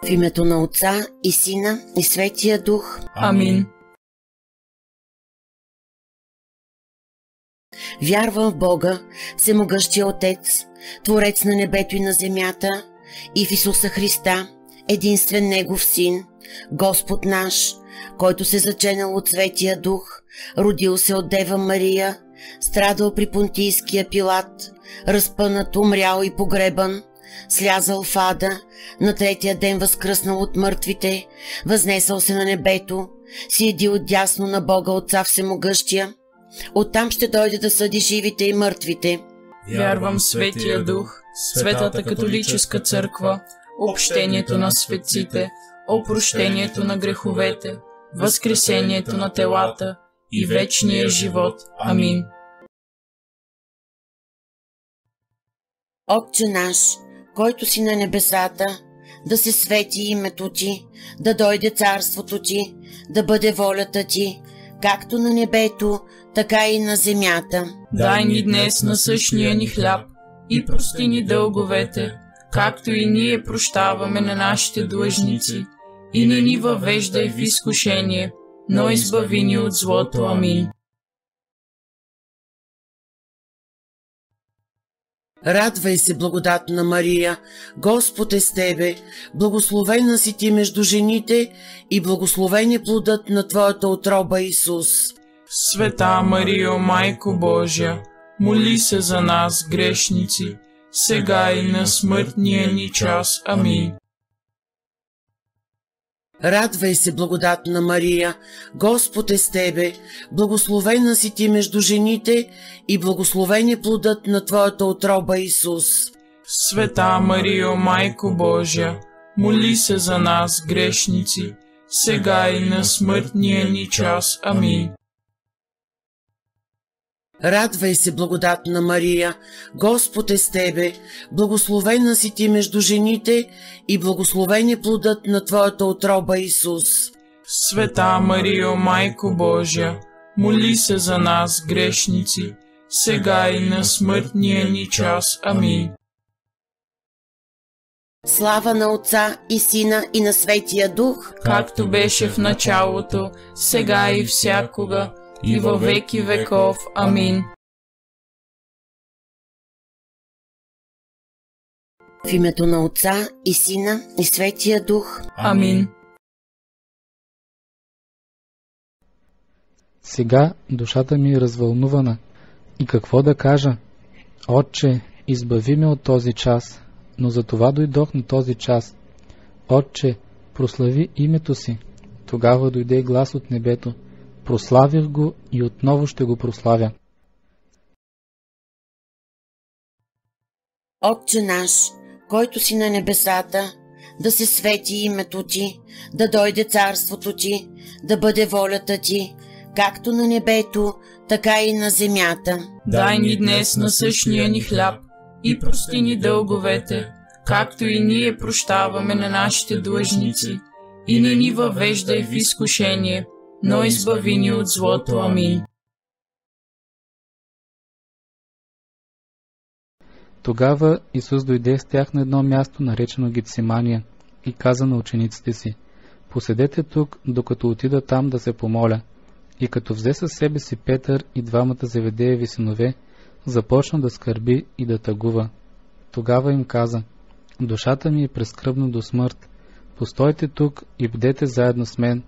В името на Отца и Сина и Светия Дух. Амин. Вярвам в Бога, Всемогъщия Отец, Творец на небето и на земята, и в Исуса Христа, единствен Негов Син, Господ наш, който се заченал от Светия Дух, родил се от Дева Мария, страдал при Понтийския Пилат, разпънат, умрял и погребан, слязал в ада, на третия ден възкръснал от мъртвите, възнесъл се на небето, седи отдясно на Бога Отца Всемогъщия, оттам ще дойде да съди живите и мъртвите. Вярвам в Светия Дух, Светата католическа църква, общението на светците, опрощението на греховете, възкресението на телата и вечния живот. Амин. Отче наш, който си на небесата, да се свети името Ти, да дойде царството Ти, да бъде волята Ти, както на небето, така и на земята. Дай ни днес насъщния ни хляб и прости ни дълговете, както и ние прощаваме на нашите длъжници, и не ни въвеждай в изкушение, но избави ни от злото. Амин. Радвай се, благодатна Мария, Господ е с тебе, благословена си ти между жените и благословен е плодът на твоята утроба, Исус. Света Марио, Майко Божия, моли се за нас, грешници, сега и на смъртния ни час. Амин. Радвай се, благодатна Мария, Господ е с тебе, благословена си ти между жените и благословен е плодът на твоята утроба, Исус. Света Марио, Майко Божия, моли се за нас, грешници, сега и на смъртния ни час. Амин. Радвай се, благодатна Мария, Господ е с тебе, благословена си ти между жените и благословен е плодът на твоята утроба, Исус. Света Марио, Майко Божия, моли се за нас, грешници, сега и на смъртния ни час. Амин. Слава на Отца и Сина и на Светия Дух, както беше в началото, сега и всякога, и във веки веков. Амин. В името на Отца и Сина и Светия Дух. Амин. Сега душата ми е развълнувана. И какво да кажа? Отче, избави ме от този час, но за това дойдох на този час. Отче, прослави името си. Тогава дойде глас от небето. Прославих го и отново ще го прославя. Отче наш, който си на небесата, да се свети името Ти, да дойде царството Ти, да бъде волята Ти, както на небето, така и на земята. Дай ни днес насъщния ни хляб и прости ни дълговете, както и ние прощаваме на нашите длъжници, и не ни въвеждай в изкушение, но избави ни от злото. Амин. Тогава Исус дойде с тях на едно място, наречено Гетсимания, и каза на учениците си: поседете тук, докато отида там да се помоля. И като взе със себе си Петър и двамата Зеведееви синове, започна да скърби и да тъгува. Тогава им каза: душата ми е прескръбна до смърт, постойте тук и бдете заедно с мен.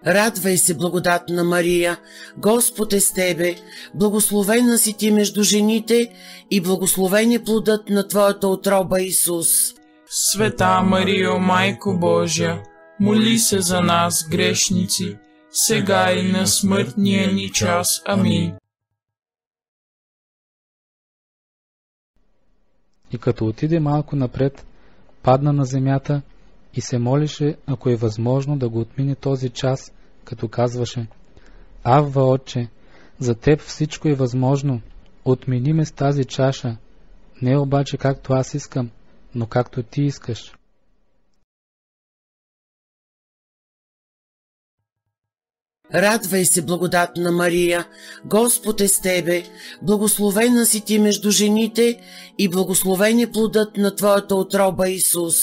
Радвай се, благодатна Мария, Господ е с тебе, благословена си ти между жените и благословен е плодът на твоята утроба, Исус. Света Марио, Майко Божия, моли се за нас, грешници, сега и на смъртния ни час. Амин. И като отиде малко напред, падна на земята и се молеше, ако е възможно, да го отмине този час, като казваше: Авва, Отче, за теб всичко е възможно, отмени ме с тази чаша, не обаче както аз искам, но както ти искаш. Радвай се, благодатна Мария, Господ е с тебе, благословена си ти между жените и благословен е плодът на твоята утроба, Исус.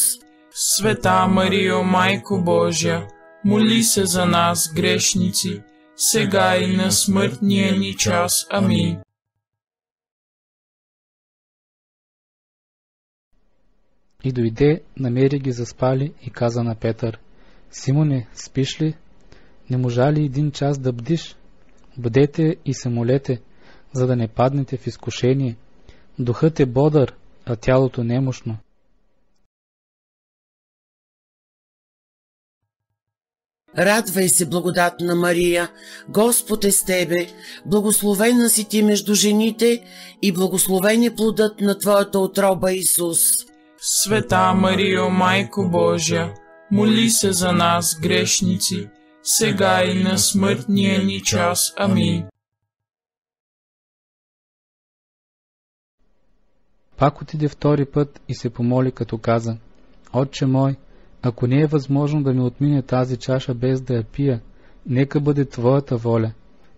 Света Марио, Майко Божия, моли се за нас, грешници, сега и на смъртния ни час. Амин. И дойде, намери ги заспали и каза на Петър: Симоне, спиш ли? Не можа ли 1 час да бдиш? Бдете и се молете, за да не паднете в изкушение. Духът е бодър, а тялото немощно. Радвай се, благодатна Мария, Господ е с тебе, благословена си ти между жените и благословен е плодът на твоята утроба, Исус. Света Марио, Майко Божия, моли се за нас, грешници, сега и на смъртния ни час. Амин. Пак отиде 2 път и се помоли, като каза: Отче мой, ако не е възможно да ми отмине тази чаша без да я пия, нека бъде твоята воля.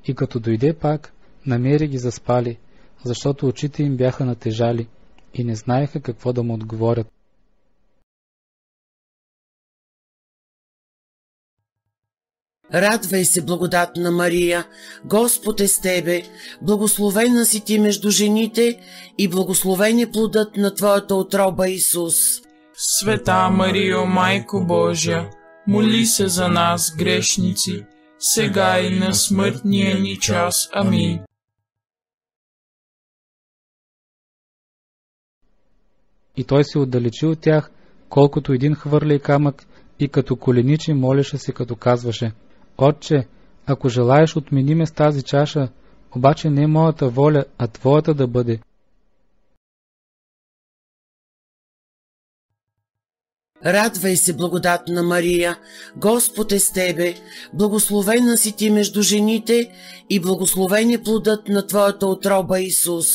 И като дойде пак, намери ги заспали, защото очите им бяха натежали и не знаеха какво да му отговорят. Радвай се, благодатна Мария, Господ е с тебе, благословена си ти между жените и благословен е плодът на твоята утроба, Исус. Света Марио, Майко Божия, моли се за нас, грешници, сега и на смъртния ни час. Амин. И той се отдалечи от тях, колкото един хвърли камък, и като коленичи молеше се, като казваше: Отче, ако желаеш, отмени ме с тази чаша, обаче не моята воля, а твоята да бъде. Радвай се, благодатна Мария, Господ е с тебе, благословена си ти между жените и благословен е плодът на твоята утроба, Исус.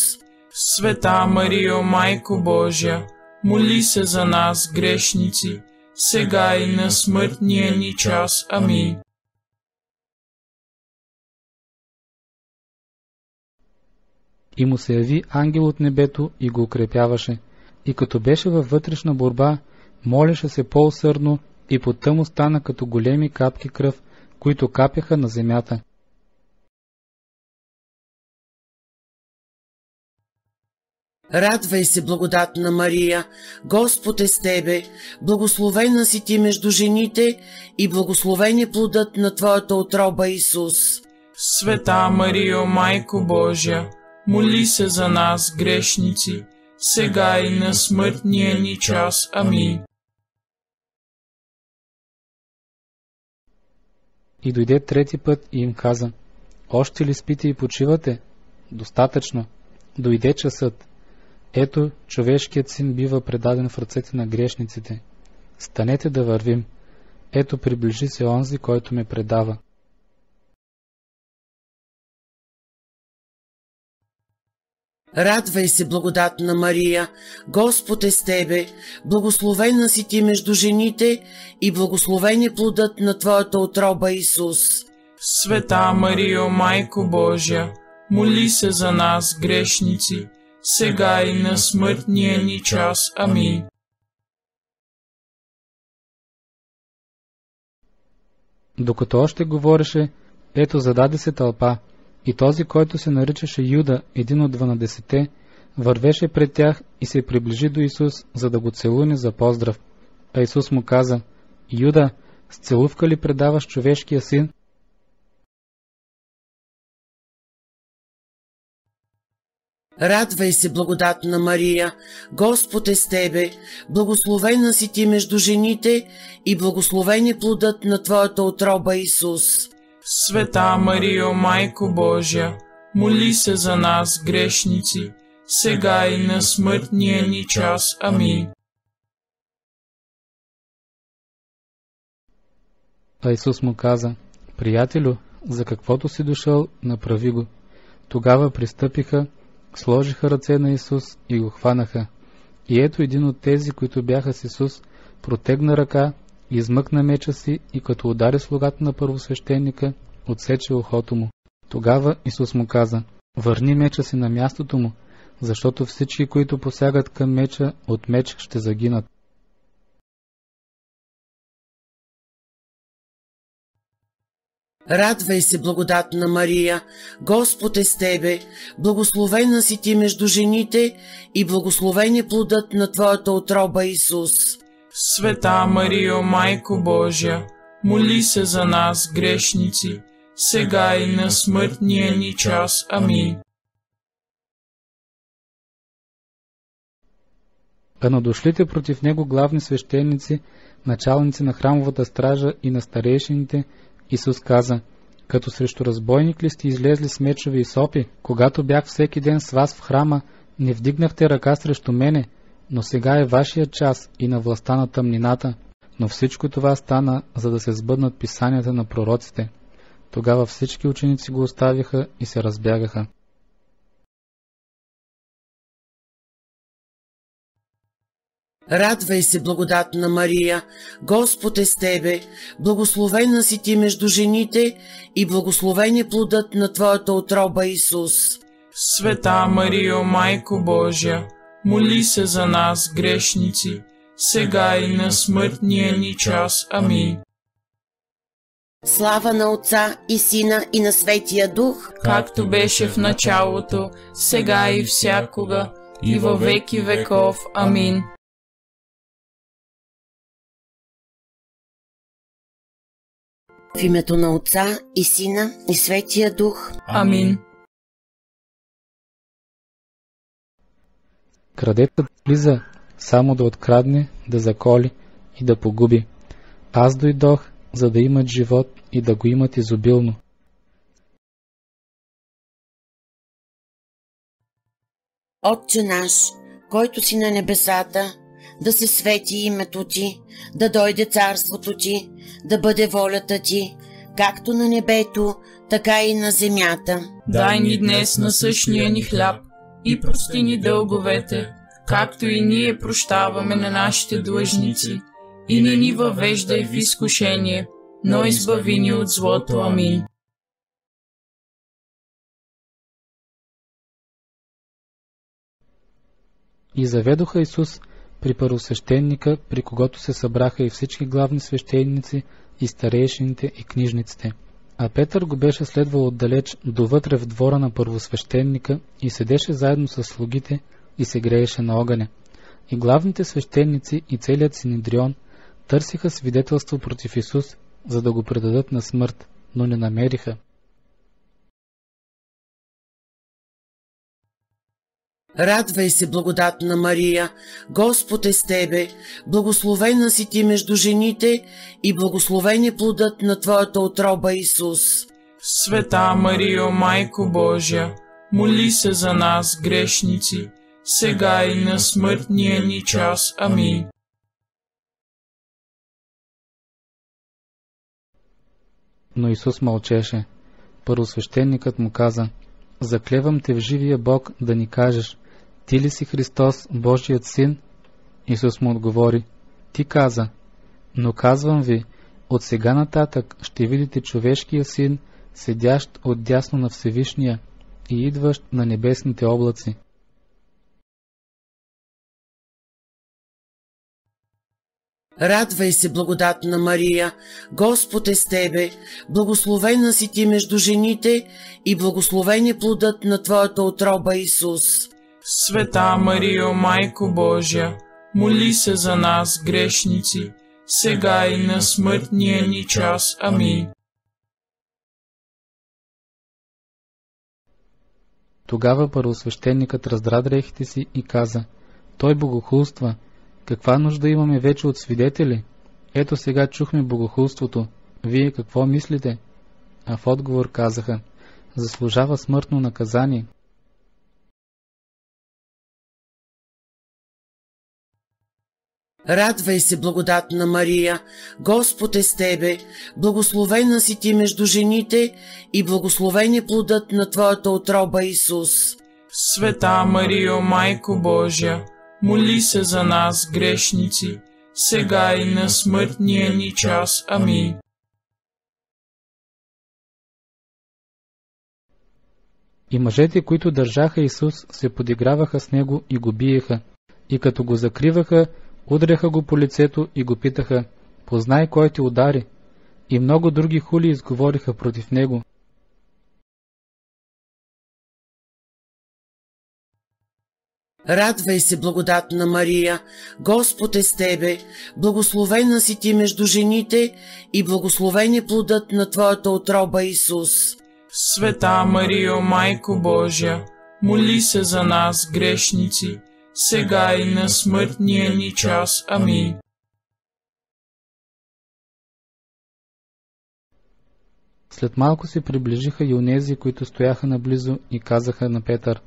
Света Марио, Майко Божия, моли се за нас, грешници, сега и на смъртния ни час. Амин. И му се яви ангел от небето и го укрепяваше. И като беше във вътрешна борба, молеше се по-усърдно и потъм му стана като големи капки кръв, които капяха на земята. Радвай се, благодатна Мария, Господ е с тебе, благословена си ти между жените и благословен е плодът на твоята утроба, Исус. Света Марио, Майко Божия, моли се за нас, грешници, сега и на смъртния ни час. Амин. И дойде 3 път и им каза: Още ли спите и почивате? Достатъчно. Дойде часът. Ето, човешкият син бива предаден в ръцете на грешниците. Станете да вървим. Ето, приближи се онзи, който ме предава. Радвай се, благодатна Мария, Господ е с тебе, благословена си ти между жените и благословен е плодът на твоята утроба, Исус. Света Марио, Майко Божия, моли се за нас, грешници, сега и на смъртния ни час. Амин. Докато още говореше, ето зададе се тълпа, и този, който се наричаше Юда, един от 12, вървеше пред тях и се приближи до Исус, за да го целуне за поздрав. А Исус му каза: Юда, с целувка ли предаваш човешкия син? Радвай се, благодатна Мария, Господ е с тебе, благословена си ти между жените и благословен е плодът на твоята утроба, Исус. Света Марио, Майко Божия, моли се за нас, грешници, сега и на смъртния ни час. Амин. А Исус му каза: Приятелю, за каквото си дошъл, направи го. Тогава пристъпиха, сложиха ръце на Исус и го хванаха. И ето един от тези, които бяха с Исус, протегна ръка, измъкна меча си и като удари слугата на първосвещеника, отсече ухото му. Тогава Исус му каза: върни меча си на мястото му, защото всички, които посягат към меча, от меч ще загинат. Радвай се, благодатна Мария, Господ е с тебе, благословена си ти между жените и благословен е плодът на твоята утроба, Исус. Света Марио, Майко Божия, моли се за нас, грешници, сега и на смъртния ни час. Амин. А на дошлите против него главни свещеници, началници на храмовата стража и на старейшините, Исус каза: като срещу разбойник ли сте излезли с мечове и сопи? Когато бях всеки ден с вас в храма, не вдигнахте ръка срещу мене, но сега е вашия час и на властта на тъмнината. Но всичко това стана, за да се сбъднат писанията на пророците. Тогава всички ученици го оставиха и се разбягаха. Радвай се, благодатна Мария, Господ е с тебе, благословена си ти между жените и благословен е плодът на твоята утроба, Исус. Света Марио, Майко Божия, моли се за нас, грешници, сега и на смъртния ни час. Амин. Слава на Отца и Сина и на Светия Дух, както беше в началото, сега и всякога, и във веки веков. Амин. В името на Отца и Сина и Светия Дух. Амин. Крадецът влиза само да открадне, да заколи и да погуби. Аз дойдох, за да имат живот и да го имат изобилно. Отче наш, който си на небесата, да се свети името ти, да дойде царството ти, да бъде волята ти, както на небето, така и на земята. Дай ни днес насъщния ни хляб и прости ни дълговете, както и ние прощаваме на нашите длъжници, и не ни въвеждай в изкушение, но избави ни от злото. Амин. И заведоха Исус при първосвещеника, при когото се събраха и всички главни свещеници, и старейшините, и книжниците. А Петър го беше следвал отдалеч довътре в двора на първосвещеника и седеше заедно с слугите и се грееше на огъня. И главните свещеници и целият Синедрион търсиха свидетелство против Исус, за да го предадат на смърт, но не намериха. Радвай се, благодатна Мария, Господ е с тебе, благословена си ти между жените и благословен е плодът на твоята утроба, Исус. Света Марио, Майко Божия, моли се за нас, грешници, сега и на смъртния ни час. Амин. Но Исус мълчеше. Първосвещеникът му каза: заклевам те в живия Бог да ни кажеш: ти ли си Христос, Божият син? Исус му отговори: ти каза. Но казвам ви, от сега нататък ще видите човешкия син, седящ отдясно на Всевишния и идващ на небесните облаци. Радвай се, благодатна Мария, Господ е с тебе, благословена си ти между жените и благословен е плодът на твоята утроба, Исус. Света Марио, Майко Божия, моли се за нас, грешници, сега и на смъртния ни час. Амин. Тогава първосвещеникът раздра дрехите си и каза: той богохулства. Каква нужда имаме вече от свидетели? Ето сега чухме богохулството. Вие какво мислите? А в отговор казаха: заслужава смъртно наказание. Радвай се, благодатна Мария, Господ е с тебе, благословена си ти между жените и благословен е плодът на твоята утроба, Исус. Света Марио, Майко Божия, моли се за нас, грешници, сега и на смъртния ни час. Амин. И мъжете, които държаха Исус, се подиграваха с него и го биеха. И като го закриваха, удряха го по лицето и го питаха: познай кой те удари. И много други хули изговориха против него. Радвай се, благодатна Мария, Господ е с тебе, благословена си ти между жените и благословен е плодът на твоята утроба, Исус. Света Марио, Майко Божия, моли се за нас, грешници, сега и на смъртния ни час. Амин. След малко се приближиха и онези, които стояха наблизо, и казаха на Петър: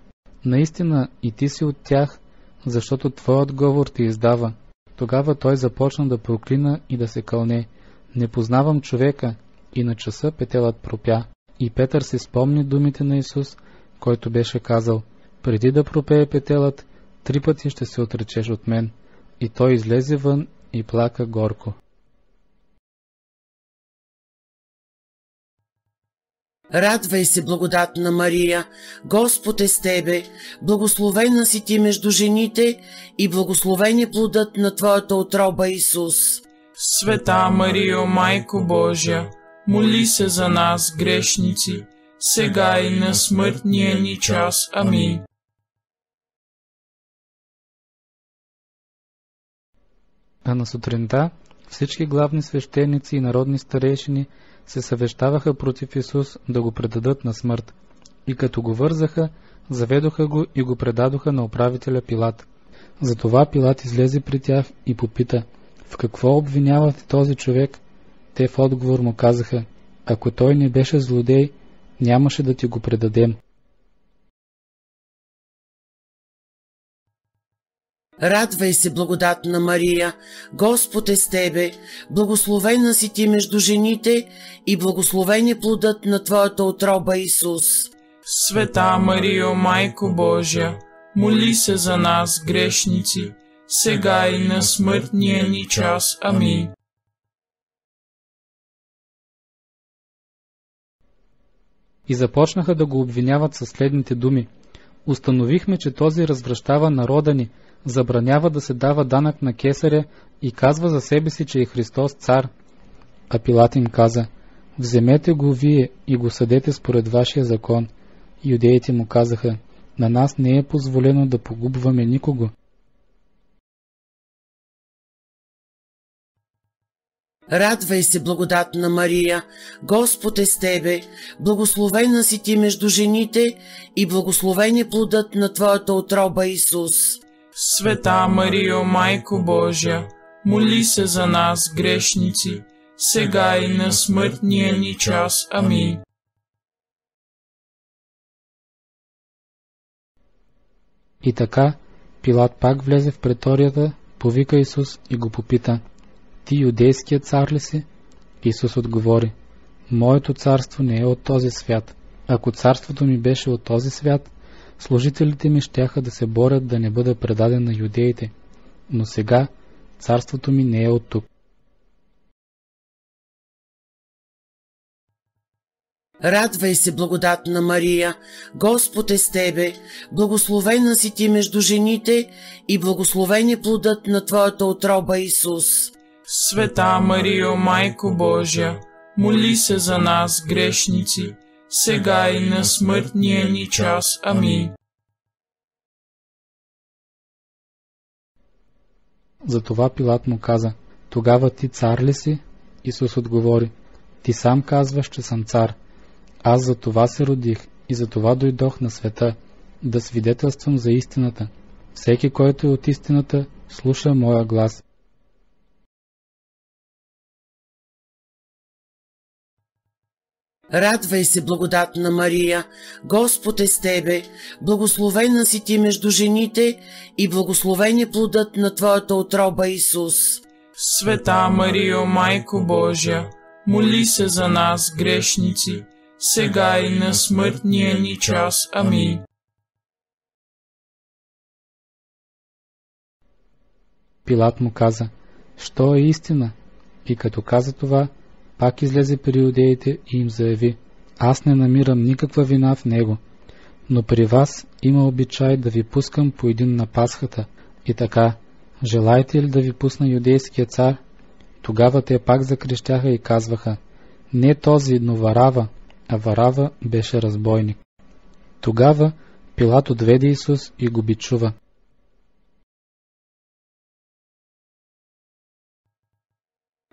наистина и ти си от тях, защото твоят говор те издава. Тогава той започна да проклина и да се кълне: не познавам човека. И на часа петелът пропя. И Петър си спомни думите на Исус, който беше казал: преди да пропее петелът, 3 пъти ще се отречеш от мен. И той излезе вън и плака горко. Радвай се, благодатна Мария, Господ е с тебе, благословена си ти между жените и благословен е плодът на твоята утроба, Исус. Света Марио, Майко Божия, моли се за нас, грешници, сега и на смъртния ни час. Амин. А на сутринта всички главни свещеници и народни старейшини се съвещаваха против Исус да го предадат на смърт. И като го вързаха, заведоха го и го предадоха на управителя Пилат. Затова Пилат излезе при тях и попита: в какво обвинявате този човек? Те в отговор му казаха: ако той не беше злодей, нямаше да ти го предадем. Радвай се, благодатна Мария, Господ е с тебе, благословена си ти между жените и благословен е плодът на твоята утроба, Исус. Света Марио, Майко Божия, моли се за нас, грешници, сега и на смъртния ни час. Амин. И започнаха да го обвиняват със следните думи: установихме, че този развращава народа ни, забранява да се дава данък на кесаря и казва за себе си, че е Христос цар. А Пилат им каза: вземете го вие и го съдете според вашия закон. Юдеите му казаха: на нас не е позволено да погубваме никого. Радвай се, благодатна Мария, Господ е с тебе, благословена си ти между жените и благословен е плодът на твоята утроба, Исус. Света Марио, Майко Божия, моли се за нас, грешници, сега и на смъртния ни час. Амин. И така Пилат пак влезе в преторията, повика Исус и го попита: ти юдейският цар ли си? Исус отговори: моето царство не е от този свят. Ако царството ми беше от този свят, служителите ми щяха да се борят да не бъда предаден на юдеите, но сега царството ми не е от тук. Радвай се, благодатна Мария, Господ е с тебе, благословена си ти между жените и благословен е плодът на твоята утроба, Исус. Света Марио, Майко Божия, моли се за нас, грешници, сега и на смъртния ни час. Амин. Затова Пилат му каза: тогава ти цар ли си? Исус отговори: ти сам казваш, че съм цар. Аз за това се родих и за това дойдох на света, да свидетелствам за истината. Всеки, който е от истината, слуша моя глас. Радвай се, благодатна Мария, Господ е с тебе, благословена си ти между жените и благословен е плодът на твоята утроба, Исус. Света Марио, Майко Божия, моли се за нас, грешници, сега и на смъртния ни час. Амин. Пилат му каза: що е истина? И като каза това, пак излезе при юдеите и им заяви: аз не намирам никаква вина в него. но при вас има обичай да ви пускам по един на Пасхата. И така, желаете ли да ви пусна юдейския цар? Тогава те пак закрещяха и казваха: не този, но Варава, а Варава беше разбойник. Тогава Пилат отведе Исус и го бичува.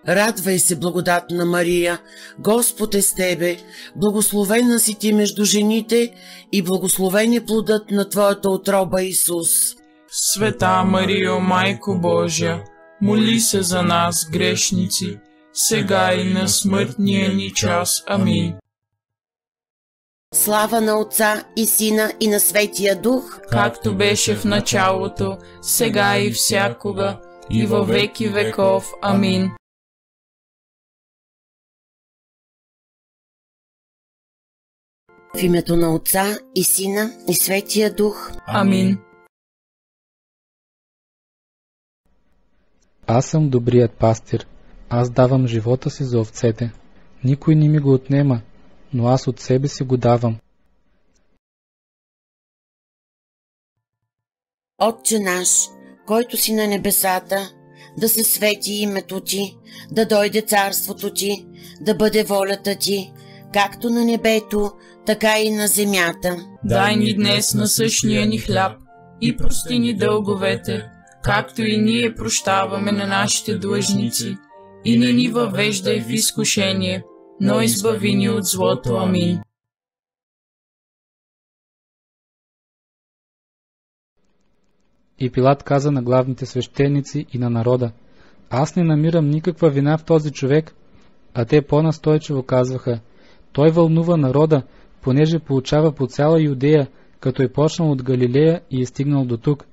Радвай се, благодатна Мария, Господ е с тебе, благословена си ти между жените и благословен е плодът на твоята утроба, Исус. Света Марио, Майко Божия, моли се за нас, грешници, сега и на смъртния ни час. Амин. Слава на Отца и Сина и на Светия Дух, както беше в началото, сега и всякога, и във веки веков. Амин. В името на Отца и Сина и Светия Дух. Амин. Аз съм добрият пастир. Аз давам живота си за овцете. Никой не ми го отнема, но аз от себе си го давам. Отче наш, който си на небесата, да се свети името ти, да дойде царството ти, да бъде волята ти, както на небето, така и на земята. Дай ни днес насъщния ни хляб и прости ни дълговете, както и ние прощаваме на нашите длъжници, и не ни въвеждай в изкушение, но избави ни от злото. Амин. И Пилат каза на главните свещеници и на народа: аз не намирам никаква вина в този човек. А те по-настойчиво казваха: той вълнува народа, понеже получава по цяла Юдея, като е почнал от Галилея и е стигнал до тук.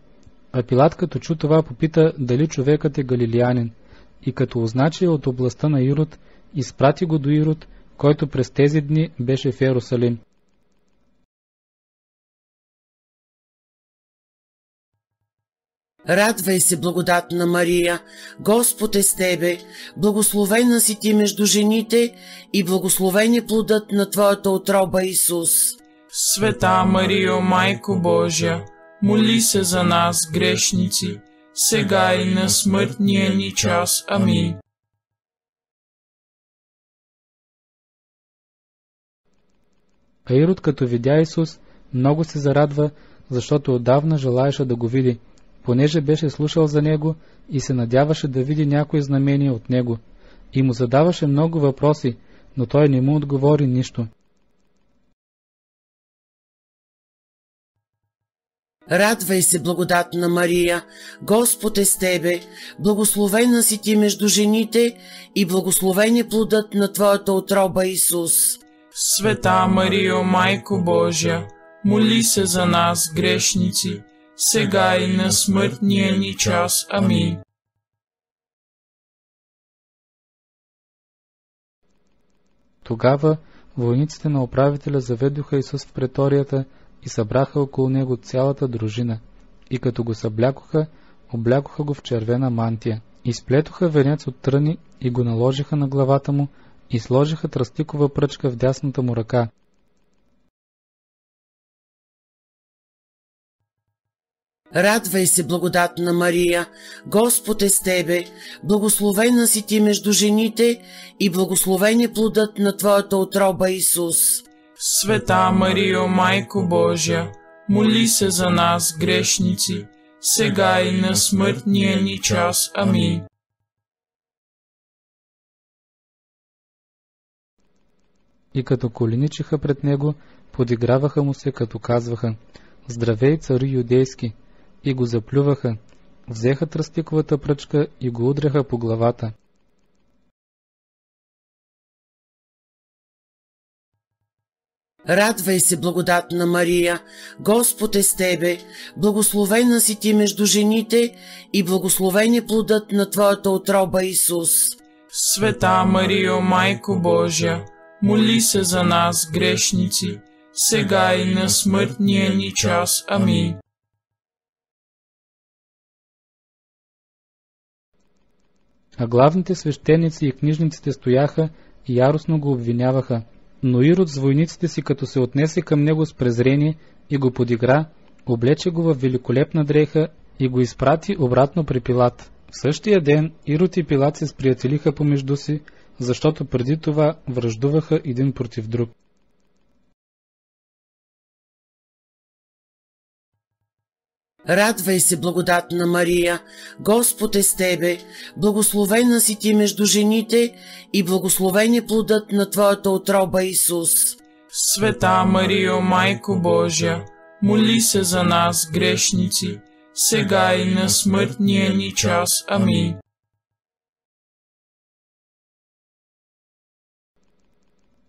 А Пилат, като чу това, попита дали човекът е галилеянин, и като узначи от областта на Ирод, изпрати го до Ирод, който през тези дни беше в Йерусалим. Радвай се, благодатна Мария, Господ е с тебе, благословена си ти между жените и благословен е плодът на твоята утроба, Исус. Света Марио, Майко Божия, моли се за нас, грешници, сега и на смъртния ни час. Амин. А Ирод, като видя Исус, много се зарадва, защото отдавна желаеше да го види, понеже беше слушал за него и се надяваше да види някои знамения от него. И му задаваше много въпроси, но той не му отговори нищо. Радвай се, благодатна Мария, Господ е с тебе, благословена си ти между жените и благословен е плодът на твоята утроба, Исус. Света Марио, Майко Божия, моли се за нас, грешници, сега и на смъртния ни час. Амин. Тогава войниците на управителя заведоха Исус в преторията и събраха около него цялата дружина, и като го съблякоха, облякоха го в червена мантия, изплетоха венец от тръни и го наложиха на главата му и сложиха тръстикова пръчка в дясната му ръка. Радвай се, благодатна Мария, Господ е с тебе, благословена си ти между жените и благословен е плодът на твоята утроба, Исус. Света Марио, Майко Божия, моли се за нас, грешници, сега и на смъртния ни час. Амин. И като коленичиха пред него, подиграваха му се, като казваха: здравей, цари юдейски, и го заплюваха, взеха тръстиковата пръчка и го удряха по главата. Радвай се, благодатна Мария, Господ е с тебе, благословена си ти между жените и благословен е плодът на твоята утроба, Исус. Света Марио, Майко Божия, моли се за нас, грешници, сега и на смъртния ни час. Амин. А главните свещеници и книжниците стояха и яростно го обвиняваха: Но Ирод с войниците си, като се отнесе към него с презрение и го подигра, облече го в великолепна дреха и го изпрати обратно при Пилат. В същия ден Ирод и Пилат се сприятелиха помежду си, защото преди това враждуваха един против друг. Радвай се, благодатна Мария, Господ е с тебе, благословена си ти между жените и благословен е плодът на твоята утроба, Исус. Света Марио, Майко Божия, моли се за нас, грешници, сега и на смъртния ни час. Амин.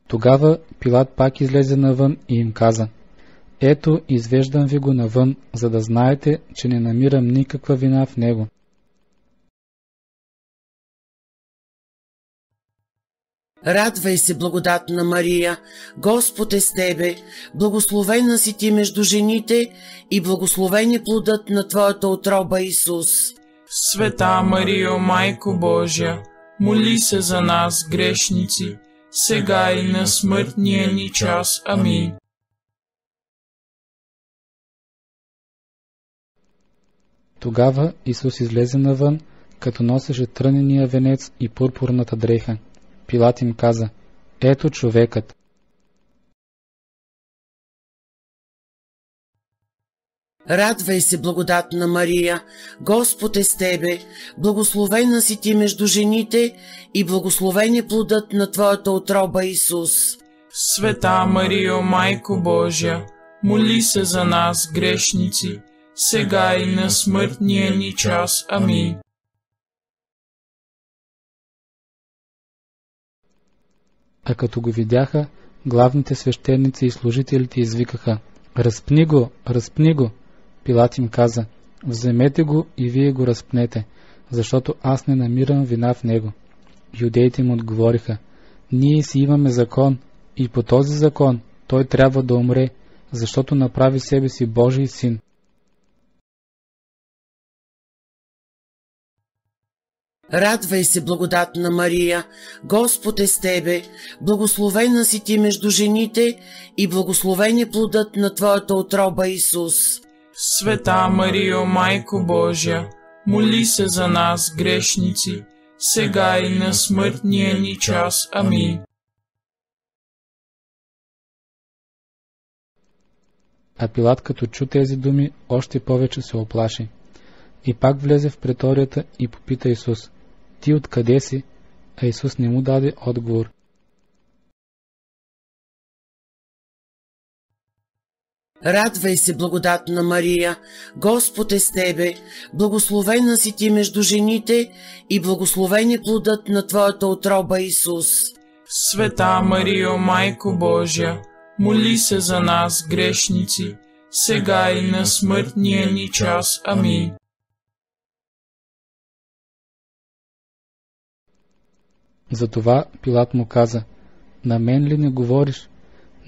Тогава Пилат пак излезе навън и им каза: ето, извеждам ви го навън, за да знаете, че не намирам никаква вина в него. Радвай се, благодатна Мария, Господ е с тебе, благословена си ти между жените и благословен е плодът на твоята утроба, Исус. Света Марио, Майко Божия, моли се за нас, грешници, сега и на смъртния ни час. Амин. Тогава Исус излезе навън, като носеше трънения венец и пурпурната дреха. Пилат им каза: ето човекът. Радвай се, благодатна Мария, Господ е с тебе, благословена си ти между жените и благословен е плодът на твоята утроба, Исус. Света Марио, Майко Божия, моли се за нас, грешници, сега и на смъртния ни час. Амин. А като го видяха, главните свещеници и служителите извикаха: разпни го, разпни го! Пилат им каза: вземете го и вие го разпнете, защото аз не намирам вина в него. Юдеите му отговориха: ние си имаме закон и по този закон той трябва да умре, защото направи себе си Божий син. Радвай се, благодатна Мария, Господ е с тебе, благословена си ти между жените и благословен е плодът на твоята утроба, Исус. Света Марио, Майко Божия, моли се за нас, грешници, сега и на смъртния ни час. Амин. А Пилат, като чу тези думи, още повече се оплаши. И пак влезе в преторията и попита Исус: ти откъде си? А Исус не му даде отговор. Радвай се, благодатна Мария, Господ е с тебе, благословена си ти между жените и благословен е плодът на твоята утроба, Исус. Света Марио, Майко Божия, моли се за нас, грешници, сега и на смъртния ни час. Амин. Затова Пилат му каза: на мен ли не говориш?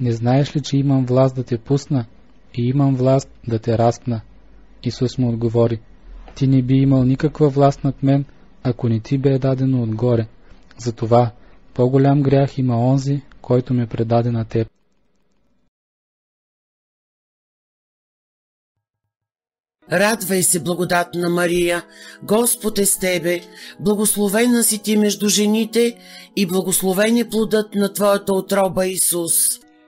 Не знаеш ли, че имам власт да те пусна и имам власт да те разпна? Исус му отговори: ти не би имал никаква власт над мен, ако не ти бе дадено отгоре. Затова по-голям грях има онзи, който ме предаде на теб. Радвай се, благодатна Мария, Господ е с тебе, благословена си ти между жените и благословен е плодът на твоята утроба, Исус.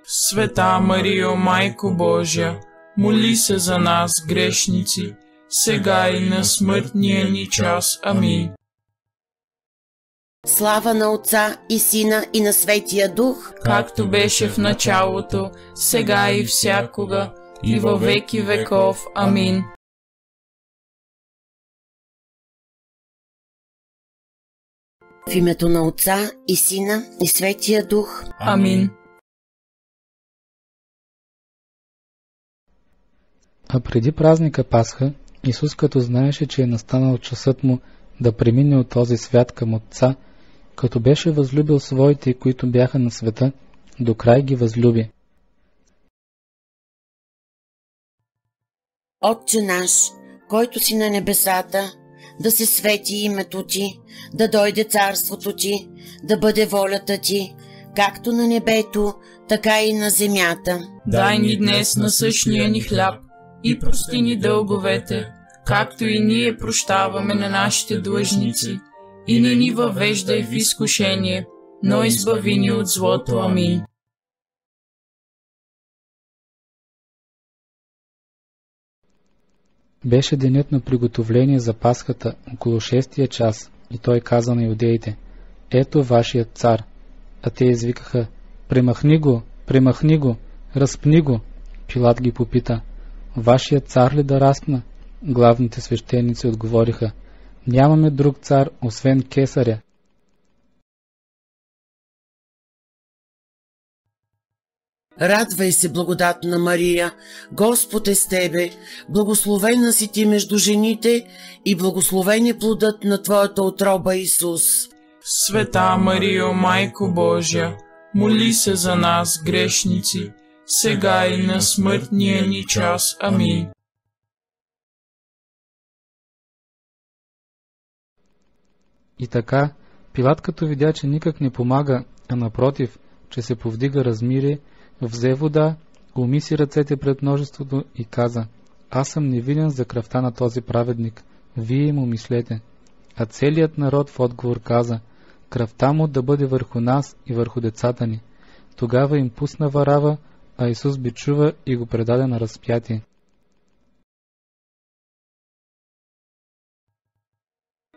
Света Марио, Майко Божия, моли се за нас, грешници, сега и на смъртния ни час. Амин. Слава на Отца и Сина и на Светия Дух, както беше в началото, сега и всякога, и във веки веков. Амин. В името на Отца и Сина и Светия Дух. Амин. А преди празника Пасха, Исус, като знаеше, че е настанал часът му да премине от този свят към Отца, като беше възлюбил своите, които бяха на света, до край ги възлюби. Отче наш, който си на небесата, да се свети името ти, да дойде царството ти, да бъде волята ти, както на небето, така и на земята. Дай ни днес насъщния ни хляб и прости ни дълговете, както и ние прощаваме на нашите длъжници. И не ни въвеждай в изкушение, но избави ни от злото. Амин. Беше денят на приготовление за Пасхата около 6-тия час и той каза на юдеите: ето вашият цар. А те извикаха: премахни го, премахни го, разпни го. Пилат ги попита: вашият цар ли да разпна? Главните свещеници отговориха: нямаме друг цар, освен кесаря. Радвай се, благодатна Мария, Господ е с тебе, благословена си ти между жените и благословен е плодът на твоята утроба, Исус. Света Марио, Майко Божия, моли се за нас, грешници, сега и на смъртния ни час. Амин. И така, Пилат, като видя, че никак не помага, а напротив, че се повдига размирие, взе вода, уми си ръцете пред множеството и каза: аз съм невинен за кръвта на този праведник, вие му мислете. А целият народ в отговор каза: кръвта му да бъде върху нас и върху децата ни. Тогава им пусна Варава, а Исус бичува и го предаде на разпятие.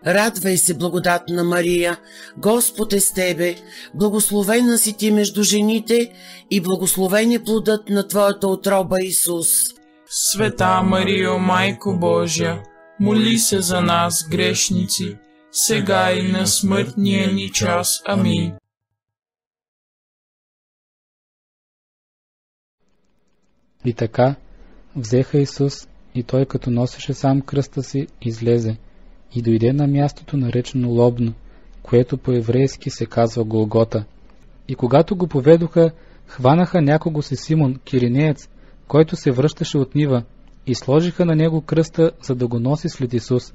Радвай се, благодатна Мария, Господ е с тебе, благословена си ти между жените и благословен е плодът на твоята утроба, Исус. Света Марио, Майко Божия, моли се за нас, грешници, сега и на смъртния ни час. Амин. И така, взеха Исус и той, като носеше сам кръста си, излезе и дойде на мястото, наречено Лобно, което по-еврейски се казва Голгота. И когато го поведоха, хванаха някого си Симон, киринеец, който се връщаше от нива, и сложиха на него кръста, за да го носи след Исус.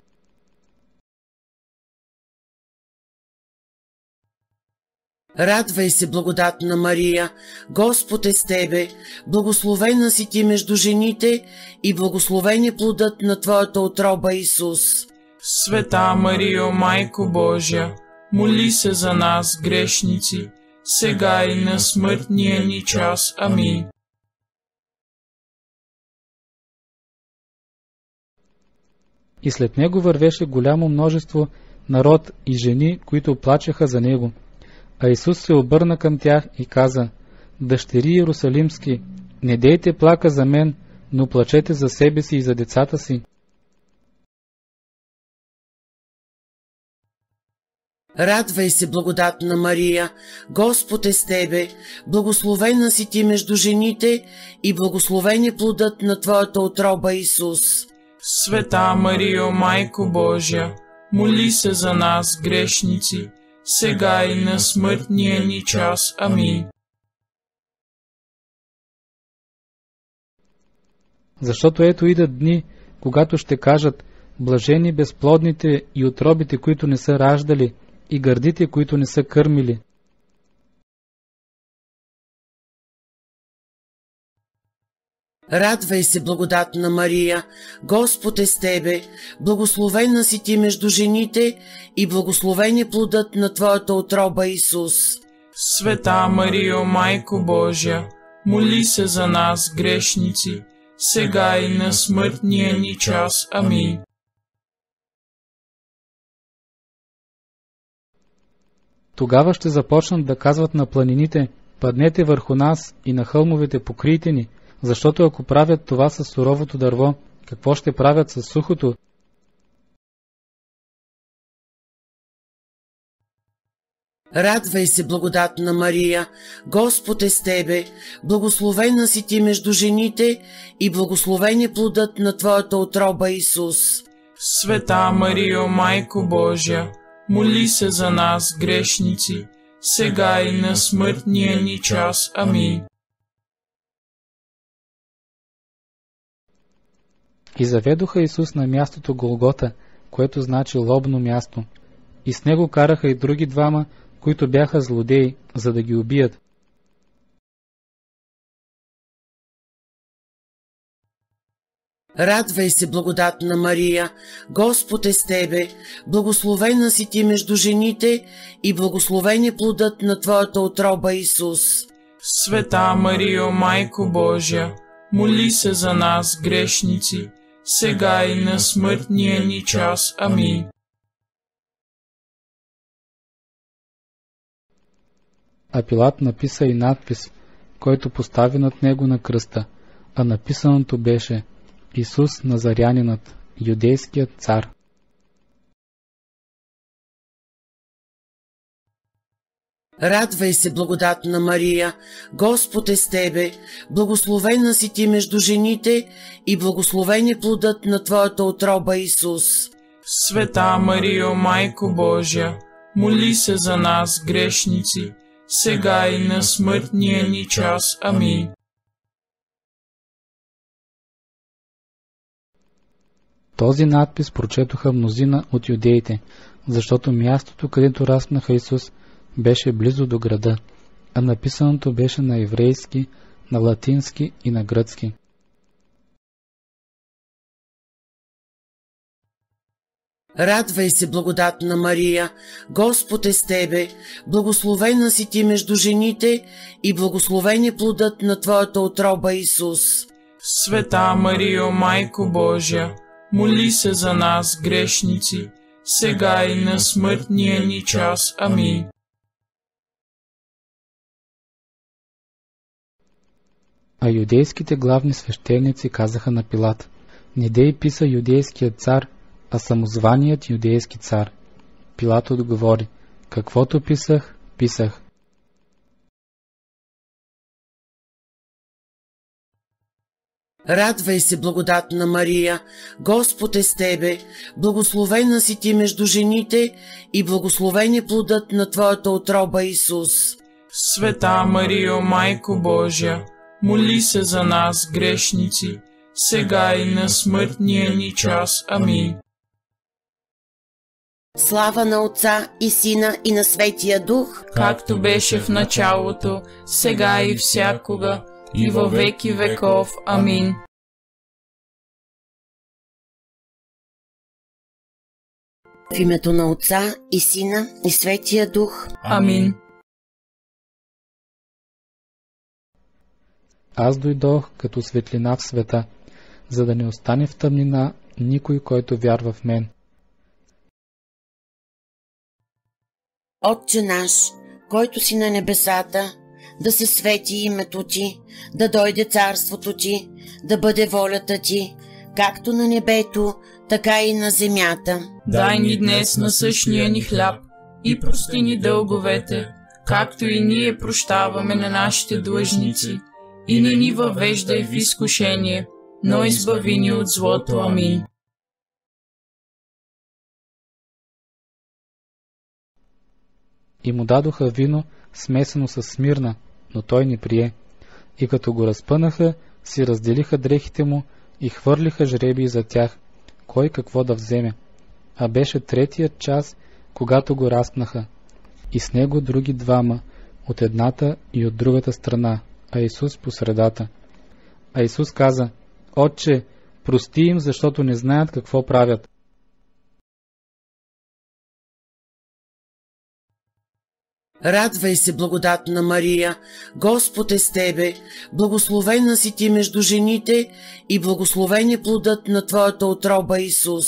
Радвай се, благодатна Мария, Господ е с тебе, благословена си ти между жените и благословен е плодът на твоята утроба, Исус. Света Марио, Майко Божия, моли се за нас, грешници, сега и на смъртния ни час. Амин. И след него вървеше голямо множество народ и жени, които плачеха за него. А Исус се обърна към тях и каза: дъщери Иерусалимски, не дейте плака за мен, но плачете за себе си и за децата си. Радвай се, благодатна Мария, Господ е с тебе, благословена си ти между жените и благословен е плодът на твоята утроба, Исус. Света Марио, Майко Божия, моли се за нас, грешници, сега и на смъртния ни час. Амин. Защото ето идат дни, когато ще кажат: блажени безплодните и утробите, които не са раждали, и гърдите, които не са кърмили. Радвай се, благодатна Мария, Господ е с тебе, благословена си ти между жените и благословен е плодът на твоята утроба, Исус. Света Марио, Майко Божия, моли се за нас, грешници, сега и на смъртния ни час. Амин. Тогава ще започнат да казват на планините: паднете върху нас, и на хълмовете покрийте ни, защото ако правят това с суровото дърво, какво ще правят с сухото? Радвай се, благодатна Мария, Господ е с тебе, благословена си ти между жените и благословен е плодът на твоята утроба, Исус. Света Марио, Майко Божия, моли се за нас, грешници, сега и на смъртния ни час. Амин. И заведоха Исус на мястото Голгота, което значи лобно място. И с него караха и други двама, които бяха злодеи, за да ги убият. Радвай се, благодатна Мария, Господ е с тебе, благословена си ти между жените и благословен е плодът на твоята утроба, Исус. Света Марио, Майко Божия, моли се за нас, грешници, сега и на смъртния ни час. Амин. А Пилат написа и надпис, който постави над него на кръста, а написаното беше: Исус Назарянинът, юдейският цар. Радвай се, благодатна Мария, Господ е с тебе, благословена си ти между жените и благословен е плодът на твоята утроба, Исус. Света Марио, Майко Божия, моли се за нас, грешници, сега и на смъртния ни час. Амин. Този надпис прочетоха мнозина от юдеите, защото мястото, където разпнаха Исус, беше близо до града, а написаното беше на еврейски, на латински и на гръцки. Радвай се, благодатна Мария, Господ е с тебе, благословена си ти между жените и благословен е плодът на твоята утроба, Исус. Света Марио, Майко Божия, моли се за нас, грешници, сега и на смъртния ни час. Амин. А юдейските главни свещеници казаха на Пилат: не дей писа юдейският цар, а самозваният юдейски цар. Пилат отговори: каквото писах, писах. Радвай се, благодатна Мария, Господ е с тебе, благословена си ти между жените и благословен е плодът на твоята утроба, Исус. Света Марио, Майко Божия, моли се за нас, грешници, сега и на смъртния ни час. Амин. Слава на Отца и Сина и на Светия Дух, както беше в началото, сега и всякога, и във веки веков. Амин. В името на Отца и Сина и Светия Дух. Амин. Аз дойдох като светлина в света, за да не остане в тъмнина никой, който вярва в мен. Отче наш, който си на небесата, да се свети името ти, да дойде царството ти, да бъде волята ти, както на небето, така и на земята. Дай ни днес насъщния ни хляб и прости ни дълговете, както и ние прощаваме на нашите длъжници, и не ни въвеждай в изкушение, но избави ни от злото. Амин. И му дадоха вино, смесено с смирна, но той не прие. И като го разпънаха, си разделиха дрехите му и хвърлиха жребии за тях, кой какво да вземе. А беше третият час, когато го разпнаха, и с него други двама, от едната и от другата страна, а Исус по средата. А Исус каза: Отче, прости им, защото не знаят какво правят. Радвай се, благодатна Мария, Господ е с тебе, благословена си ти между жените и благословен е плодът на твоята утроба, Исус.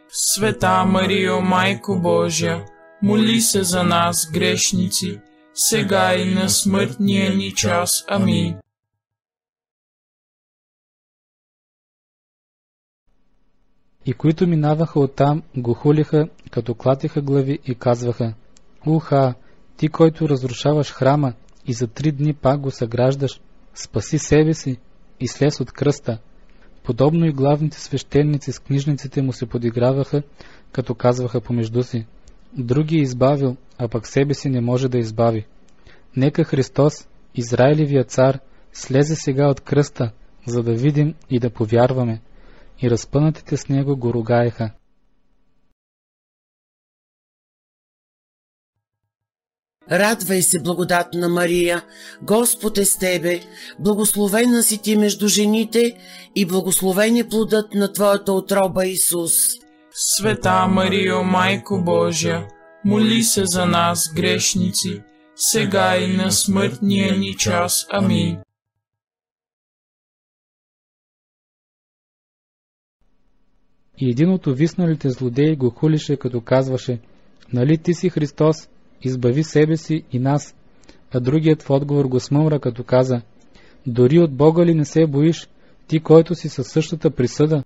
Света Марио, Майко Божия, моли се за нас, грешници, сега и на смъртния ни час. Амин. И които минаваха оттам, го хулиха, като клатиха глави и казваха: Уха, ти, който разрушаваш храма и за 3 дни пак го съграждаш, спаси себе си и слез от кръста. Подобно и главните свещеници с книжниците му се подиграваха, като казваха помежду си: други е избавил, а пък себе си не може да избави. Нека Христос, Израилевия цар, слезе сега от кръста, за да видим и да повярваме. И разпънатите с него го ругаеха. Радвай се, благодатна Мария, Господ е с тебе, благословена си ти между жените и благословен е плодът на твоята утроба, Исус. Света Марио, Майко Божия, моли се за нас, грешници, сега и на смъртния ни час. Амин. И един от увисналите злодеи го хулише, като казваше: нали ти си Христос, избави себе си и нас. А другият в отговор го смъмра, като каза: дори от Бога ли не се боиш, ти, който си със същата присъда?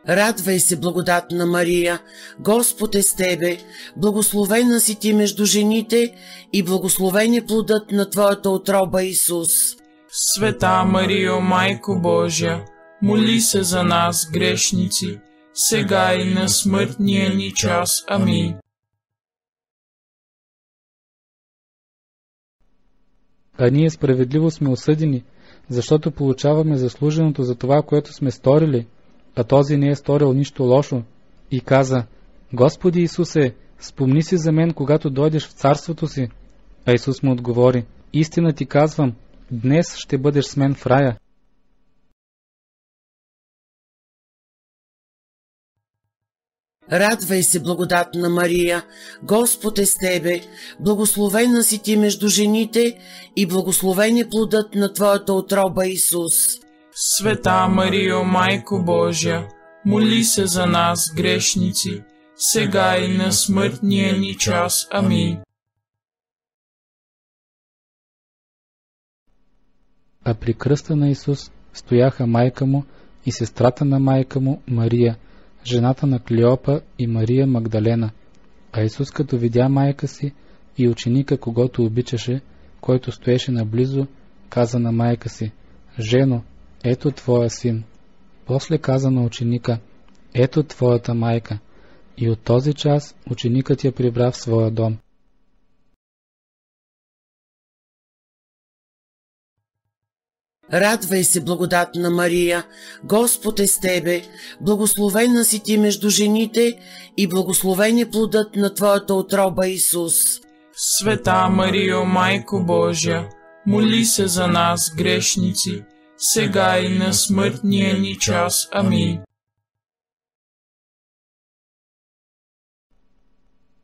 Радвай се, благодатна Мария, Господ е с тебе, благословена си ти между жените и благословен е плодът на твоята утроба, Исус. Света Марио, Майко Божия, моли се за нас, грешници, сега и на смъртния ни час. Амин. А ние справедливо сме осъдени, защото получаваме заслуженото за това, което сме сторили, а този не е сторил нищо лошо. И каза: Господи Исусе, спомни си за мен, когато дойдеш в царството си. А Исус му отговори: истина ти казвам, днес ще бъдеш с мен в рая. Радвай се, благодатна Мария, Господ е с тебе, благословена си ти между жените и благословен е плодът на твоята утроба, Исус. Света Марио, Майко Божия, моли се за нас, грешници, сега и на смъртния ни час. Амин. А при кръста на Исус стояха майка му и сестрата на майка му Мария, жената на Клеопа, и Мария Магдалена. А Исус, като видя майка си и ученика, когото обичаше, който стоеше наблизо, каза на майка си: жено, ето твоя син. После каза на ученика: ето твоята майка. И от този час ученикът я прибра в своя дом. Радвай се, благодатна Мария, Господ е с тебе, благословена си ти между жените и благословен е плодът на твоята утроба, Исус. Света Марио, Майко Божия, моли се за нас, грешници, сега и на смъртния ни час. Амин.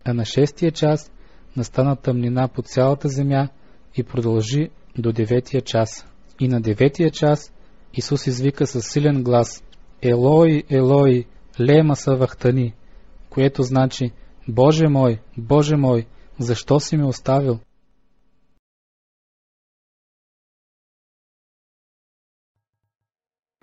А на 6-тия час настана тъмнина по цялата земя и продължи до 9-тия час. И на 9-тия час Исус извика със силен глас: Елой, Елой, лема савахтани, което значи: Боже мой, защо си ме оставил?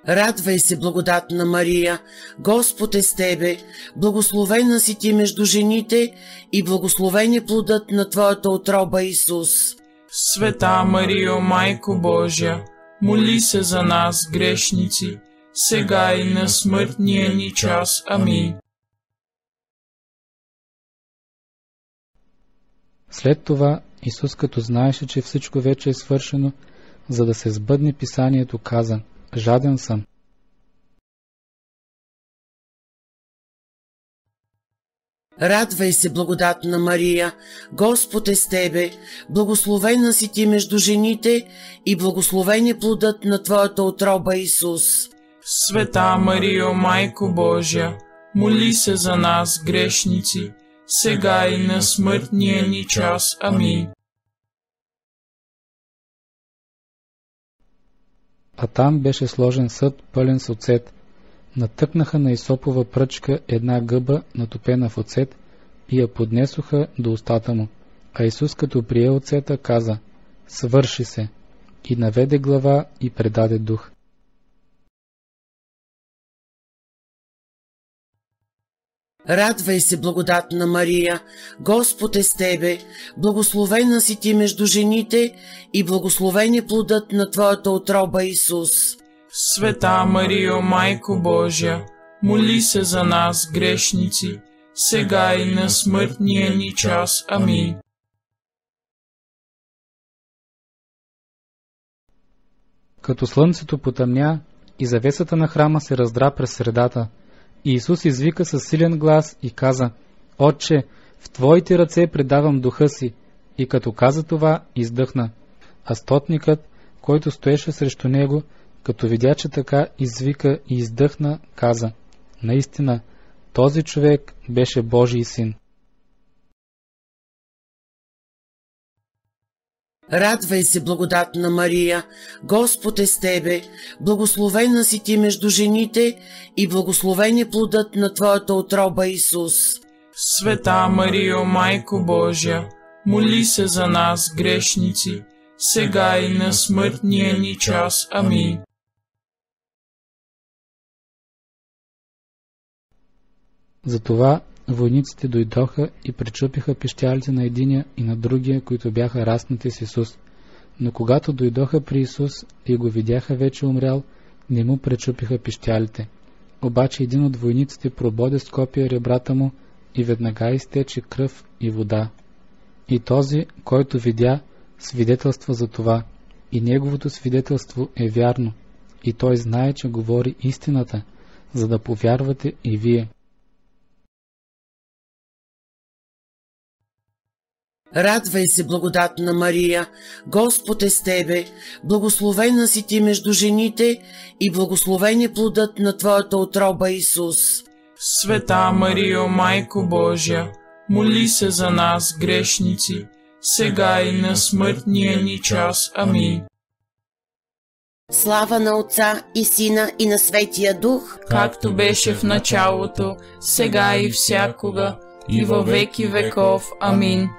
Радвай се, благодатна Мария, Господ е с тебе, благословена си ти между жените и благословен е плодът на твоята утроба, Исус. Света Марио, Майко Божия, моли се за нас, грешници, сега и на смъртния ни час. Амин. След това Исус, като знаеше, че всичко вече е свършено, за да се сбъдне писанието, каза: жаден съм. Радвай се, благодатна Мария, Господ е с тебе, благословена си ти между жените и благословен е плодът на твоята утроба, Исус. Света Марио, Майко Божия, моли се за нас, грешници, сега и на смъртния ни час. Амин. А там беше сложен съд, пълен с оцет. Натъкнаха на исопова пръчка една гъба, натопена в оцет, и я поднесоха до устата му. А Исус, като прие оцета, каза: свърши се, и наведе глава и предаде дух. Радвай се, благодатна Мария, Господ е с тебе, благословена си ти между жените и благословен е плодът на твоята утроба, Исус. Света Марио, Майко Божия, моли се за нас, грешници, сега и на смъртния ни час. Амин. Като слънцето потъмня и завесата на храма се раздра през средата, и Исус извика със силен глас и каза: Отче, в Твоите ръце предавам духа си. И като каза това, издъхна. А стотникът, който стоеше срещу него, като видя, че така извика и издъхна, каза: наистина, този човек беше Божий син. Радвай се, благодатна Мария, Господ е с тебе, благословена си ти между жените и благословен е плодът на твоята утроба, Исус. Света Марио, Майко Божия, моли се за нас, грешници, сега и на смъртния ни час. Амин. Затова войниците дойдоха и пречупиха пищялите на единия и на другия, които бяха раснати с Исус. Но когато дойдоха при Исус и го видяха вече умрял, не му пречупиха пищялите. Обаче един от войниците прободе с копия ребрата му и веднага изтече кръв и вода. И този, който видя, свидетелства за това, и неговото свидетелство е вярно, и той знае, че говори истината, за да повярвате и вие. Радвай се, благодатна Мария, Господ е с тебе, благословена си ти между жените и благословен е плодът на твоята утроба, Исус. Света Марио, Майко Божия, моли се за нас, грешници, сега и на смъртния ни час. Амин. Слава на Отца и Сина и на Светия Дух, както беше в началото, сега и всякога, и във веки веков. Амин.